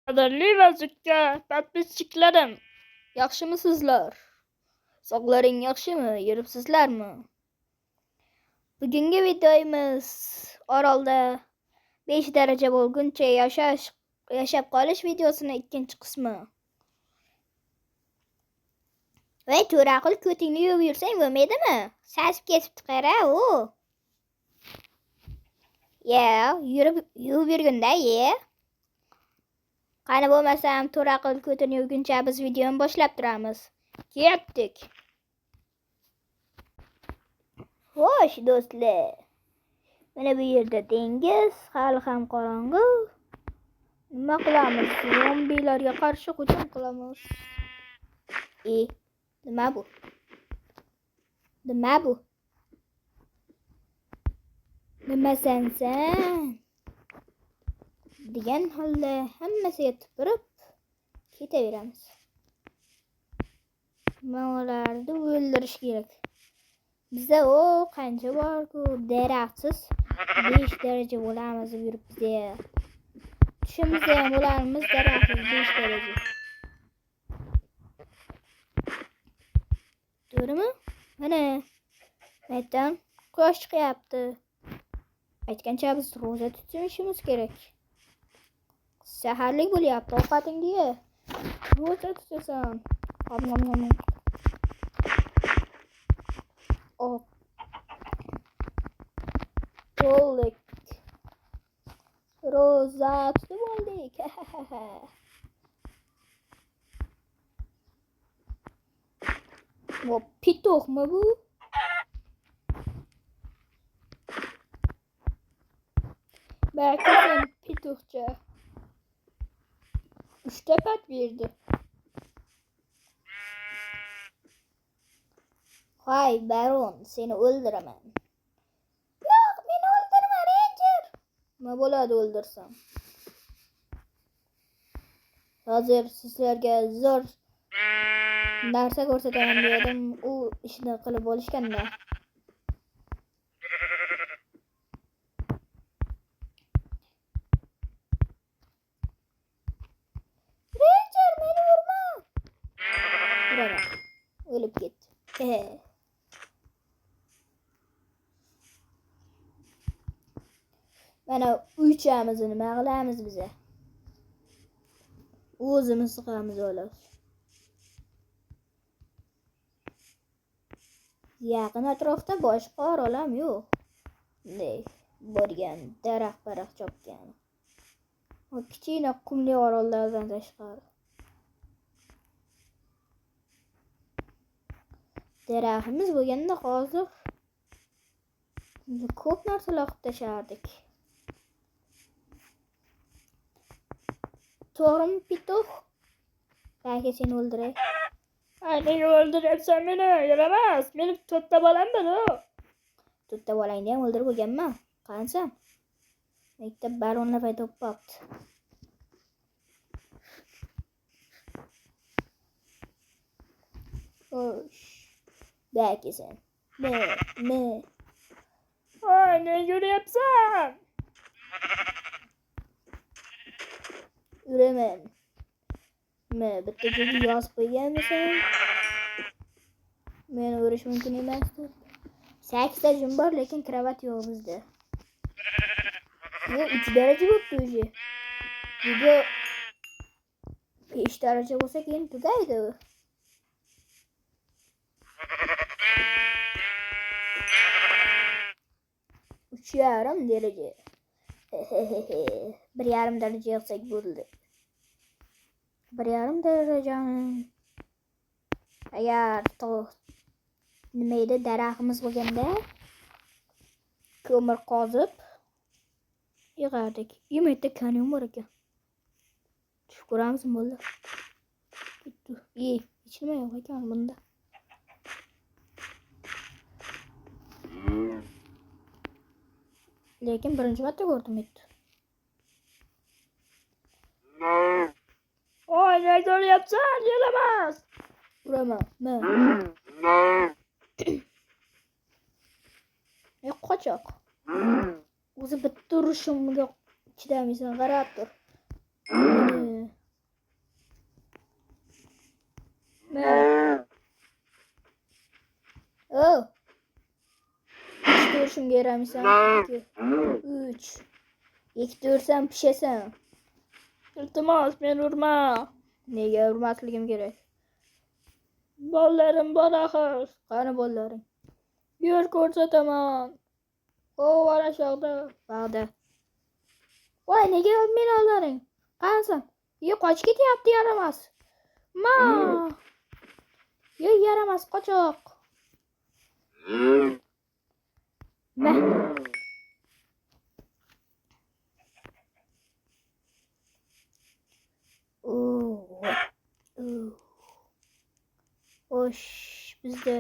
Qadrli va zukko podpischiklarim, yaxshimisizlar? Sog'laring yaxshimi? Yuribsizlarmi? Bugungi videomiz orolda 5 daraja bo'lguncha yashab qolish videosining ikkinchi qismi. Voy, To'raqul, ko'tingni yuvib yursang bo'lmaydimi? Sasib ketibdi, qara u. Yuvib yurganda, Qani bo'lmasam, To'raqul ko'tini yuvguncha biz videoni boshlab turamiz. Ketdik. Xo'sh, do'stlar. Mana bu yerda dengiz, hali ham qorong'u. Nima qilamiz? Zombilarga qarshi hujum qilamiz. Nima bu? Nima sen? Degan holda hammasiga tupurib ketaveramiz. Ularni o'ldirish kerak. Bizda qancha bor-ku, daraxtsiz 5 daraja bo'lamiz yuribdi. Tushimizda ham bo'lamiz daraxtsiz 5 daraja. To'g'rimi? Mana aytdim, quyosh chiqyapti. Aytgancha biz ro'za tutishimiz kerak. Saharlik bo'lyapti, ovqatingni ye. Ro'za tutasan. Bo'ldik. Ro'za tutib oldik. Bu pituxmi bu? Belki sen pituxcha. 3 pat verdi. Hay baron, seni o'ldiraman. Yo'q, meni o'ldirma, Ranger. Nima bo'ladi o'ldirsam? Hozir sizlarga zo'r narsa ko'rsataman dedim, u ishni qilib bo'lishganda. Ranger, meni urma. Uraman. O'lib ketdi. Mana uychamizni nima qilamiz biza? O'zimiz qilamiz o'lar. Yaqin atrofda boshqa orollar yo'q. Borgan daraxt chopgan. O kichkina qumli orollardan tashqari. Daraxtimiz bo'lganda hozir ko'p narsalar qilib tashardik. To'g'rimi, Pitux? Belki seni o'ldiray. Nega o'ldiryapsan meni? Yaramas. Meni to'rtta bolam bor. To'rtta bolangni ham o'ldirib bo'lganman. Qansan? Maktab baronlar paydo bo'libdi. Xo'sh. Belki sen. Voy, ne yurayapsan? Uraman. Bitta joyga yozib qo'yganmisan? Meni urish mumkin emas deb. 8 ta jum bor, lekin kravat yo'q bizda. 3 daraja bo'libdi o'zi. Video 5 daraja bo'lsa keyin tugaydi. Uch yarim daraja. 1,5 daraja yozsak bo'ldi. 1,5 darajani agar nima edi, daraxtimiz bo'lganda ko'mir qozib yig'ardik. Yerda kanyon bor ekan. Tushib ko'ramiz bo'ldi. Hech nima yo'q ekan bunda. Lekin birinchi marta ko'rdim etti. Voy, ne ko'ryapsan? Yelamas. Uraman. Qochoq. O'zi bitta urishimga chidamaysan, qarab tur. boshimga uramisan? 2 3 ikkita ursam pishasan. Iltimos, men urma. Nega urmasligim kerak? Bollarim bor axir. Qani bollaring? Yer ko'rsataman. Ana shoqda, bag'da. Voy, nega meni oldiring? Qanasan? Qochib ketyapti, yaramas. Ma! Yaramas qochoq. Ma. Osh, bizda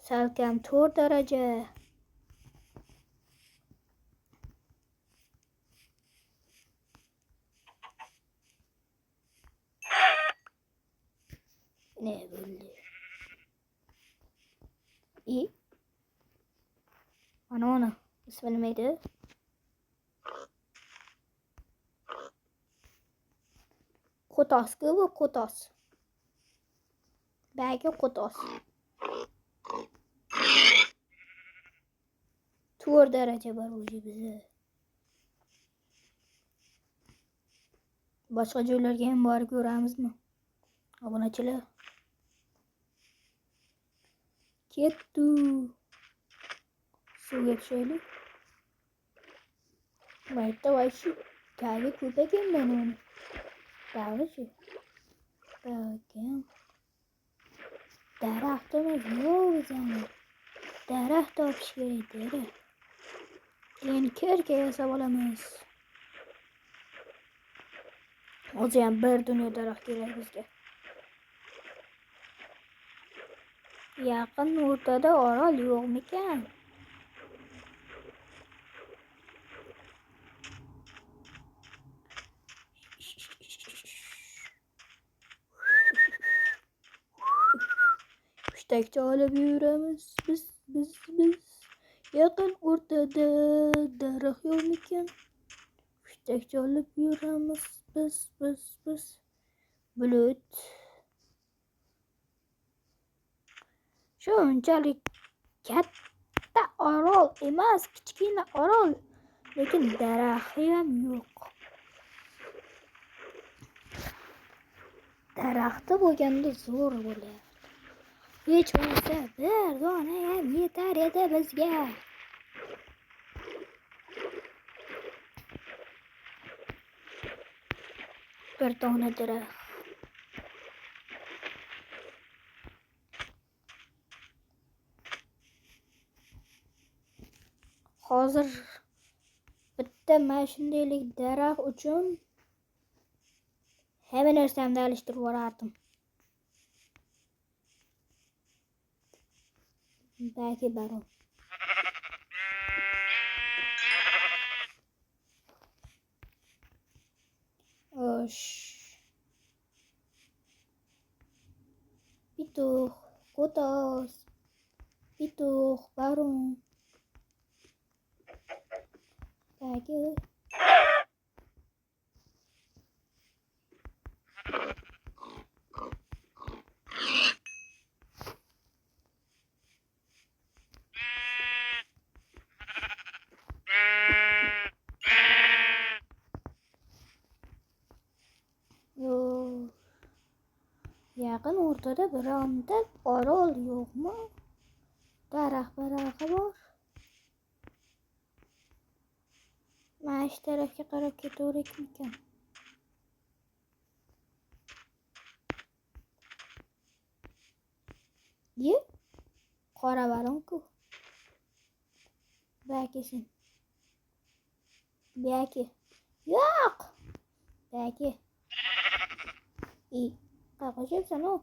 salkam 4 daraja. Ne bo'ldi? Ana. Ismi nima edi? Qo'tos-ku bu, qo'tos. Bagi qo'tos. 4 daraja bor o'zi bizda. Boshqa joylarga ham borib ko'ramizmi? Obunachilar. Ketdi. Suvga tushaylik. Mayda vayshi tagi ko'p ekan mana uni. Bag'ichi. Bag'im. Daraxtimiz yo'q bizani. Daraxt topish kerak, daraxt. Keyin kirka yasab olamiz. O'zi ham bir dunyo daraxt kerak bizga. Yaqin o'rtada orol yo'qmikan? Hushtakcha olib yuramiz biz. Yaqin o'rtada daraxt yo'qmikan? Hushtakcha olib yuramiz biz. Bulut. Shunchalik katta orol emas, kichkina orol, lekin daraxti ham yo'q. Daraxti bo'lganda zo'r bo'lardi. Hech bo'lmasa bir dona ham yetar edi bizga. Bir dona daraxt. Hozir bitta mana shundaylik daraxt uchun hamma narsamni alishtirib yuborardim. Belki baron. Osh. Pituh, qo'tos. Pituh, baron. Belki yaqin o'rtada bironta orol yo'qmi? Daraxt bor. Mana shu tarafga qarab ketaverikmikan? Qora baron-ku. Belki. Yo'q. Belki. Qo'yibsan u.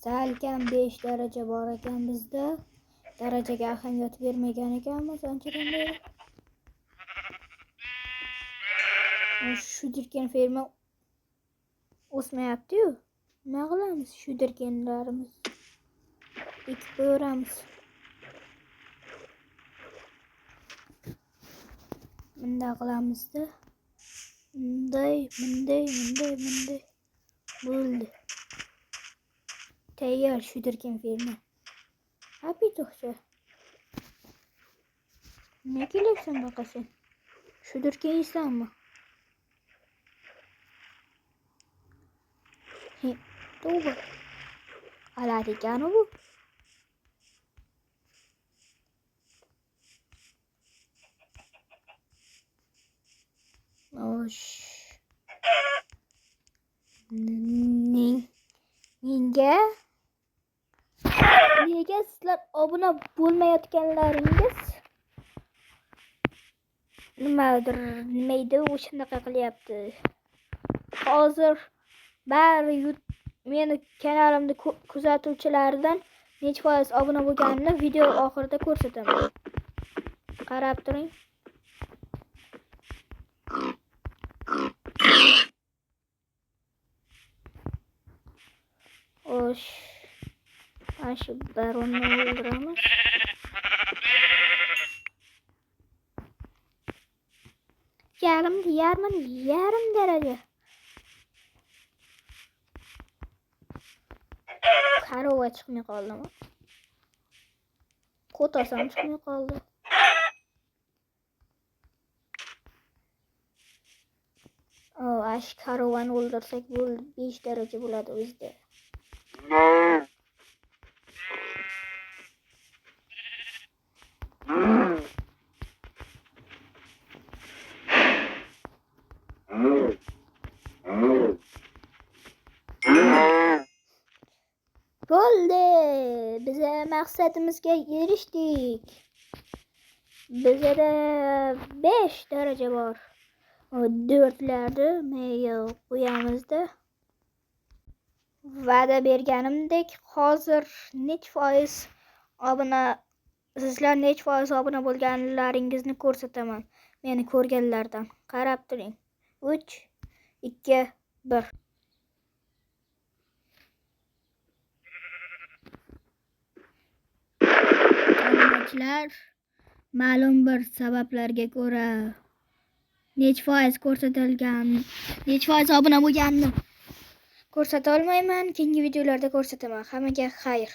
Salkam 5 daraja bor ekan bizda. Darajaga ahamiyat bermagan ekanmiz anchadan beri. Shu dirken ferma o'smayapti-yu. Nima qilamiz? Shu dirkenlarimiz ekib qo'yamiz. Bunday qilamiz-da. Bunday. Bo'ldi. Tayyor shudirkin filmi. Apito'xcha. Ne kelepsan baqa sen? Shudirkin yeysanmi? He, to'g'ri. Alat ekan bu. Osh. Nega sizlar obuna bo'lmayotganlaringiz nimaydi o'shanaqa qilyapti. Hozir bari meni kanalimda kuzatuvchilardan necha foiz obuna bo'lganini video oxirida ko'rsataman. Qarab turing. Osh. Ana shu baronni o'ldiramiz. Yarim daraja. Qarova chiqmay qoldimi? Qo'tasam chiqmay qoldi. Ash karovani o'ldirsak bo'ldi, 5 daraja bo'ladi o'zida. Bo'ldi. Biz maqsadimizga erishdik. Bizda 5 daraja bor. 4larni menga qo'yamizda. Va'da berganimdek, hozir necha foiz obuna sizlar necha foiz obuna bo'lganlaringizni ko'rsataman. Meni ko'rganlardan. Qarab turing. 3 2 1. Obunachilar ma'lum bir sabablarga ko'ra necha foiz obuna bo'lganini ko'rsata olmayman. Keyingi videolarda ko'rsataman. Hammaga xayr.